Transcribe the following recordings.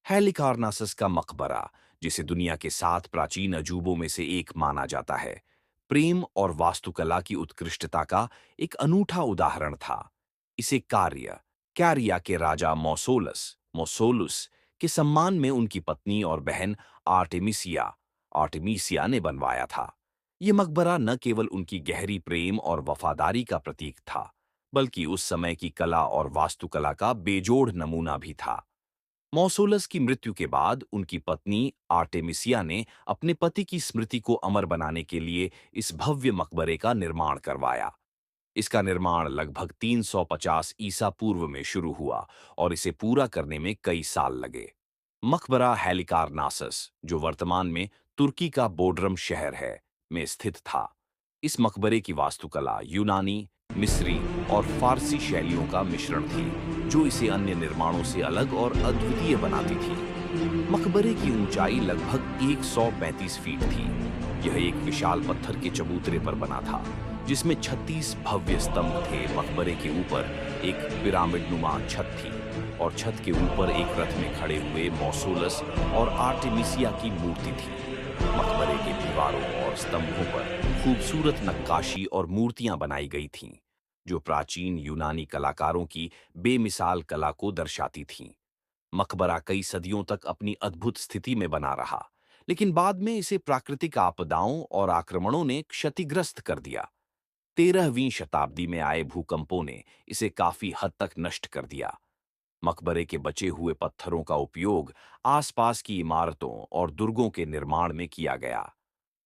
हेलिकार्नासस का मकबरा, जिसे दुनिया के 7 प्राचीन अजूबों में से एक माना जाता है, प्रेम और वास्तुकला की उत्कृष्टता का एक अनूठा उदाहरण था। इसे कैरिया के राजा मौसोलुस के सम्मान में उनकी पत्नी और बहन आर्टेमिसिया आर्टेमिसिया ने बनवाया था। ये मकबरा न केवल उनकी गहरी प्रेम और वफादारी का प्रतीक था, बल्कि उस समय की कला और वास्तुकला का बेजोड़ नमूना भी था। मौसोलस की मृत्यु के बाद उनकी पत्नी आर्टेमिसिया ने अपने पति की स्मृति को अमर बनाने के लिए इस भव्य मकबरे का निर्माण करवाया। इसका निर्माण लगभग 350 ईसा पूर्व में शुरू हुआ और इसे पूरा करने में कई साल लगे। मकबरा हेलिकार्नासस, जो वर्तमान में तुर्की का बोड्रम शहर है, में स्थित था। इस मकबरे की वास्तुकला यूनानी, मिस्री और फारसी शैलियों का मिश्रण थी, जो इसे अन्य निर्माणों से अलग और अद्वितीय बनाती थी। मकबरे की ऊंचाई लगभग 135 फीट थी। यह एक विशाल पत्थर के चबूतरे पर बना था, जिसमें 36 भव्य स्तंभ थे। मकबरे के ऊपर एक पिरामिडनुमा छत थी और छत के ऊपर एक रथ में खड़े हुए मौसोलस और आर्टेमिसिया की मूर्ति थी। मकबरे के दीवारों और स्तंभों पर खूबसूरत नक्काशी और मूर्तियां बनाई गई थीं, जो प्राचीन यूनानी कलाकारों की बेमिसाल कला को दर्शाती थीं। मकबरा कई सदियों तक अपनी अद्भुत स्थिति में बना रहा, लेकिन बाद में इसे प्राकृतिक आपदाओं और आक्रमणों ने क्षतिग्रस्त कर दिया। 13वीं शताब्दी में आए भूकंपों ने इसे काफी हद तक नष्ट कर दिया। मकबरे के बचे हुए पत्थरों का उपयोग आसपास की इमारतों और दुर्गों के निर्माण में किया गया।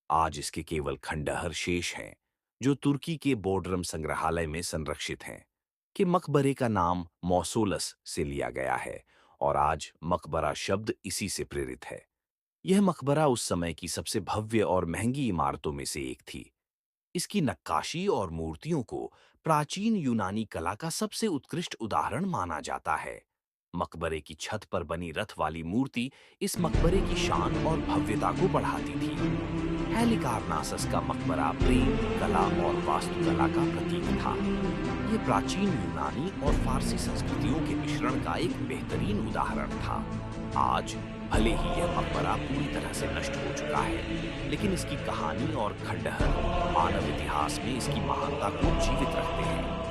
आज इसके केवल खंडहर शेष हैं, जो तुर्की के बोड्रम संग्रहालय में संरक्षित हैं। कि मकबरे का नाम मौसोलस से लिया गया है और आज मकबरा शब्द इसी से प्रेरित है। यह मकबरा उस समय की सबसे भव्य और महंगी इमारतों में से एक थी। इसकी नक्काशी और मूर्तियों को प्राचीन यूनानी कला का सबसे उत्कृष्ट उदाहरण माना जाता है। मकबरे की छत पर बनी रथ वाली मूर्ति इस मकबरे की शान और भव्यता को बढ़ाती थी। हेलिकार्नासस का मकबरा प्रेम, कला और वास्तुकला का प्रतीक था। ये प्राचीन यूनानी और फारसी संस्कृतियों के मिश्रण का एक बेहतरीन उदाहरण था। आज भले ही यह मकबरा पूरी तरह से नष्ट हो चुका है, लेकिन इसकी कहानी और खंडहर मानव इतिहास में इसकी महानता को जीवित रखते हैं।